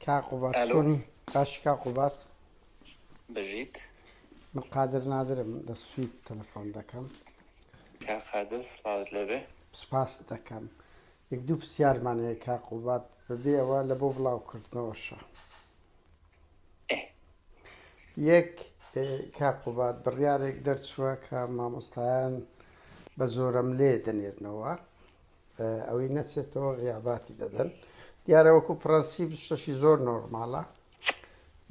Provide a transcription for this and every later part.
كعقوبات الو شوني باش كعقوبات بجيت من قادر نادرم للسويت تلفون دكم كا قادر صلاة لبه سپاس دەکەم یەک دوو پرسیارمانەیە کاقوبات ببێەوە لە بۆ بڵاوکردنەوەشە ايه یەک کاقوبات بڕیارێک دەرچووە کە مامۆستایان بە زۆرەم لێ دەنێرنەوە ئەوەی نەچێتەوە غیاباتی دەدەن دیارە وەکو پرەنسیب شتێکی زۆر نۆرماڵە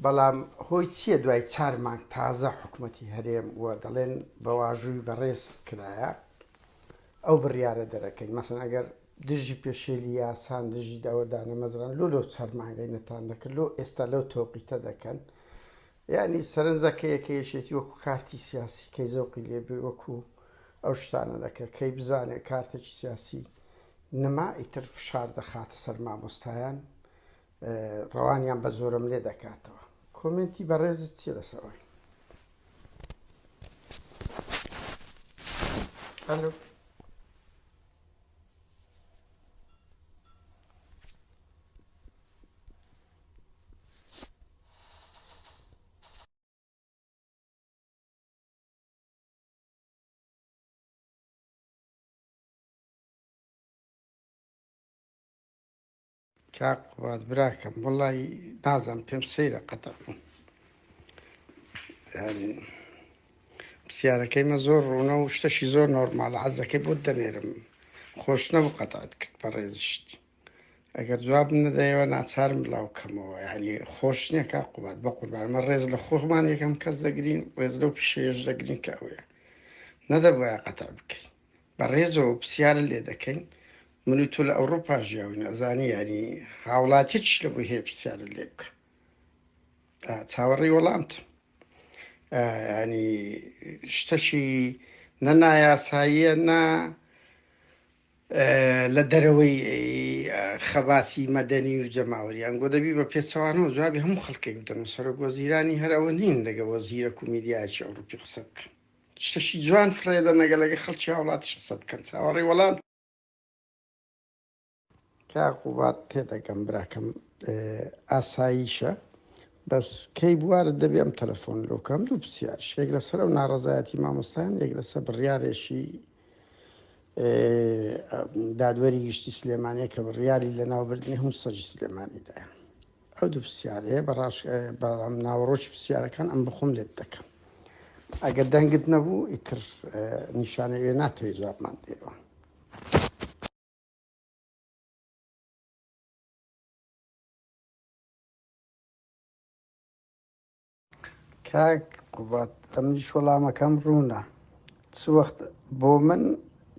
بەڵام هۆی چییە دوای 4 مانگ تازە حکوومەتی هەرێم وە دەڵێن بەواژووی بەڕێز کرایە ئەو بڕیارە دەرەکەین مەسەن ئەگەر دژی پێشێلی یاسان دژی داوەدانە مەزران لۆ 4 مانگەی نەتان دەکرد لۆ ئێستا لەو تۆقیتە دەکەن یعنی سەرنجەکەیەکە یەشێتی وەکو کارتی سیاسی کەی زەوقی لێبێ وەکو ئەو شتانە دەکە کەی بزانێت کارتێکی سیاسی نما ئیتر فشار دەخاتە سەر مامۆستایان ڕەوانیان بە زۆرم لێ دەکاتەوە کۆمنتی بەڕێزت چی لەسەوەی ئەلو کاقوبات براکەم وڵی نازانم پێم سەیرە قەتە ینی پرسیارەکەیمە زۆر ڕوونە و شتەشی زۆر نۆرمالە حەزەکەی بۆ دەنێرم خۆش نەبوو قەتعات کرد بە ڕێزیشت ئەگەر جواب نەدەیەوە ناچارم بڵاو کەمەوە ینی خۆش نییە کاقوبات بە قوربانمە ڕێز لە خۆمان یەکەم کەس دەگرین ڕێز لەو پیشەیەش دەگرین کە ئەوەیە نەدەبووە قەتع بکەین بە ڕێزەوە پرسیارە لێ دەکەین من و تۆ لە ئەوڕۆپا ژیاوین ئەزانی ینی هاوڵاتیش لە بۆی هەیە پرسیارە لێ بکە چاوەڕێی وەڵامتە ینی شتەشی نە نایاساییە نە لە دەرەوەی خەباتی مەدەنی و جەماوەری ئەنگۆ دەبی بە پێچەوانەوە جوابی هەموو خەڵکێک بدەن سەرۆک وەزیرانی هەرەوە نین لەگە وەزیرە و میدیاچی ئەوروپی قسە بکەن شتەشی جوان فرێدە نەگەلەگە خەڵکی هاوڵاتی قسە بکەن چاوەڕێی وەڵام کاقوبات تێدەگەم براکەم ئاساییشە بەس کەی بوارە دەبێ ئەم تەلەفۆن لۆکەم دوو پرسیارش یەک لەسەر ئەو ناڕەزایەتی مامۆستایان یەک لەسەر بڕیارێکی دادوەری گشتی سلێمانیە کە بڕیاری لە ناوبردنی هەموو سەرجی سلێمانیدایە ئەو دوو پرسیارەیە بەڵام ناوەڕۆژی پرسیارەکان ئەم بخۆم لێت دەکەم ئەگەر دەنگت نەبوو ئیتر نیشانەیە ناتوێت جوابمان دێەوە کاک قوبات ئەمنیش وەڵامەکەم ڕوونە چ وەخت بۆ من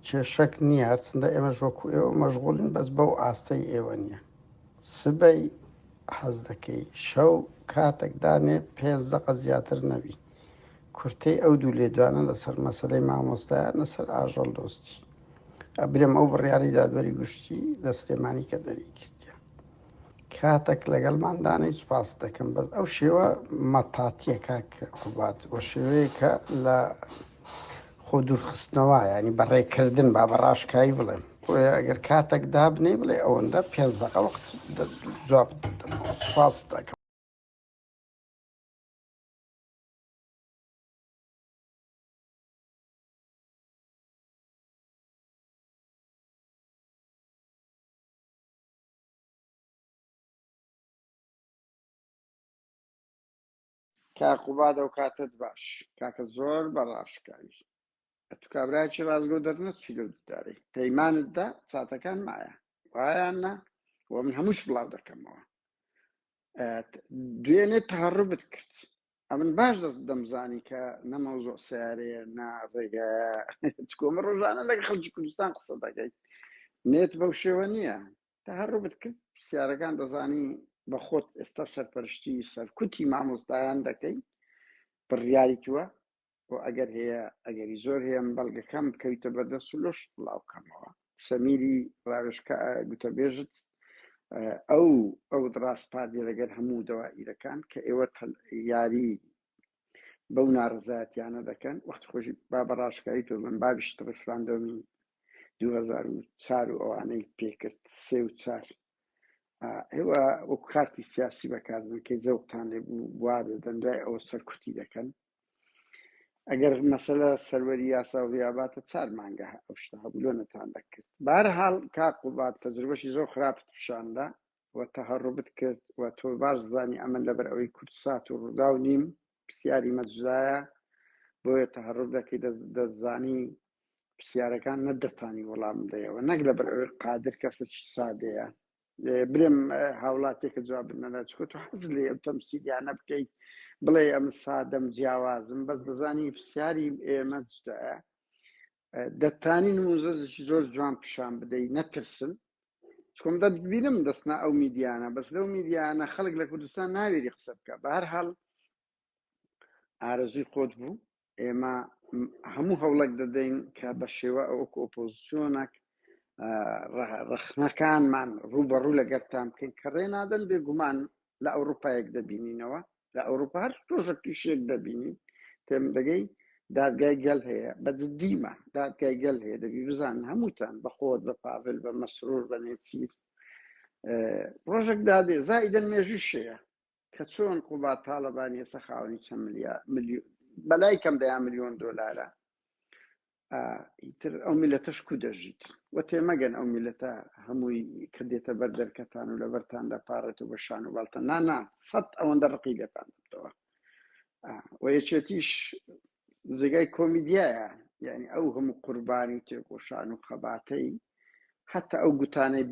کێشەک نییە هەرچەندە ئێمەش وەکو ئێوە مەشغوڵین بەس بەو ئاستەی ئێوە نییە سبەی حەز دەکەی شەو کاتێک دانێ 5 دقە زیاتر نەبی کورتەی ئەو دوو لێدوانە لەسەر مەسەلەی مامۆستایان لەسەر ئاژەڵ دۆستی ئەبرێم ئەو بڕیاری دادوەری گشتی لە سلێمانی کە دەری کردیە کاتێک لەگەڵماندانەی سوپاس دەکەم بەس ئەو شێوە مەتاتیە کاک قوبات بۆ شێوەیە کە لە خۆ دوورخستنەوە ینی بەڕێکردن با بەڕاشکایی بڵێم بۆیە ئەگەر کاتێک دابنێ بڵێ ئەوەندە 5 دقە وەقت جواب دەدەمەوە سوپاس دەکەم کاقوبات ئەو کاتت باش کاکە زۆر بەڕاشکایی تو کابراایکی ڕازگۆ دەرنەچی لەو ددارەی پەیمانتدا چاتەکان مایە وایان نا وە من هەمووش بڵاو دەکەمەوە دوێنێ تەهەڕوبت کرد ئەمن باش دەست دەمزانی کە نەمەوزۆ سیارەیە ناڕێگایە چکۆمە ڕۆژانە لەگە خەڵکی کوردستان قسە دەکەیت نێت بەو شێوە نییە تەهەڕوبت کرد پرسیارەکان دەزانی بە خۆت ئێستا سەرپەرشتی سەرکوتی مامۆستایان دەکەی بڕیاری تووە و ئەگەر هەیە ئەگەری زۆر هەیە بەڵگەکەم بکەویتە بەدەست و لۆشت بڵاو بکەمەوە سەمیری ڕاوێژکە گوتەبێژت ئەو دڕاستپاردێ لەگەر هەموو دەوائیرەکان کە ئێوە یاری بەو ناڕزایەتیانە دەکەن وەختی خۆشی با بەڕاشکایی تۆ من بابیشت ڕفراندۆمی 2004 و ئەوانەی پێکرد 3 و 4 ئێوە وەکو کارتی سیاسی بەکاربن کە زەوقتان لێ بوو وا دەدەن دوای ئەوە سەرکوتی دەکەن. ئەگەر مەسەلە سەروەری یاسا و ڕیاباتە 4 مانگە ئەو شتە هەبوو نەتان دەکرد. بەهەرحاڵ کاک قوبات تەجروبەشی زۆر خراپت پیشاندا و تەهەڕوبت کرد و تۆ باش زانی ئەمە لەبەر ئەوەی کورتسات و ڕوودا و نیم پرسیاری مەجزایە بۆیە تەهەڕوب دەکەی دەزانی پرسیارەکان نەدەتانی وەڵام بدەیەوە نەک لەبەر ئەوەی قادر کەسێکی سادەیە. برێم هاوڵاتێکە جواب بنەدا چکۆ تۆ حەز لێ ئەم تەمسیلیانە بکەیت بڵێ ئەم سادەم جیاوازم بەس دەزانی پرسیاری ئێمە جدایە دەتانی نموزەشی زۆر جوان پیشان بدەی نەترسن چکۆم دەبینم دەستنا ئەو میدیانە بەس لەو میدیانە خەڵک لە کوردستان ناوێری قسە بکە. بەهەرحاڵ ئارەزووی خۆت بوو ئێمە هەموو هەوڵێک دەدەین کە بە شێوە ئەوەکو ئۆپۆزیسیۆنێک ڕخنەکانمان ڕوبەڕوو لەگەرتان بکەین کە ڕێنادەن بێگومان لە ئەوروپایەک دەبینینەوە لە ئەوروپا هەر ڕۆژێکی شێک دەبینین تێم دەگەی دادگای گەل هەیە بەجددیمە دادگای گەل هەیە دەبی بزانن هەمووتان بە خۆت بە پاڤل بە مەسرور بە نێچیر ڕۆژێک دادێ زائیدەن مێژوشەیە کە چۆن قوبات تاڵەبانی ئێستا خاوەنی چەند ملیۆن بەلای کەم $1 ملیۆن ئیتر ئەو میلەتەش کو دەژیت وە تێمەگەن ئەو میلەتە هەمووی کردێتە بەر دەرکەتان و لەبەرتان دەپارێت و بە شان و باڵتە نانا 100 ئەوەندە ڕقی لێتان دەبتەوە و یەکێتیش جێگای کۆمیدیایە یعنی ئەو هەموو قوربانی و تێکۆشان و خەباتەی حتا ئەو گوتانەی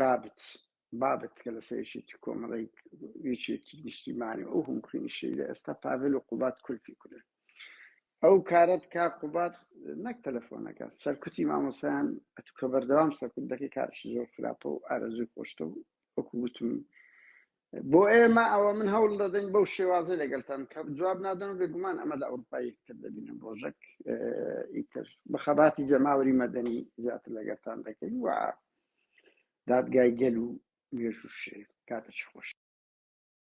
بابت کە لە سەرشێتی کۆمەڵی یەکێتی نیشتیمانی ئەو هەمووخینیشەی لە ئێستا پاڤل و قوبات کولفی کورن ئەو کارەت کا قوبات نەک تەلەفۆنەکە سەرکوتی مامۆسایان ئەتو کە بەردەوام سەرکوت دەکەی کارشی زۆر خراپە و ئارەزووی خۆشتە و وەکو گوتم بۆ ئێمە ئەوە من هەوڵ دەدەین بەو شێوازە لەگەڵتان کە جواب نادەن و بێگومان ئەمە لە ئەوروپای تر دەبینم ڕۆژێک ئیتر بە خەباتی جەماوەری مەدەنی زیاتر لەگەڵتان دەکەین و دادگای گەل و مێژوشێ کاتەچ خۆش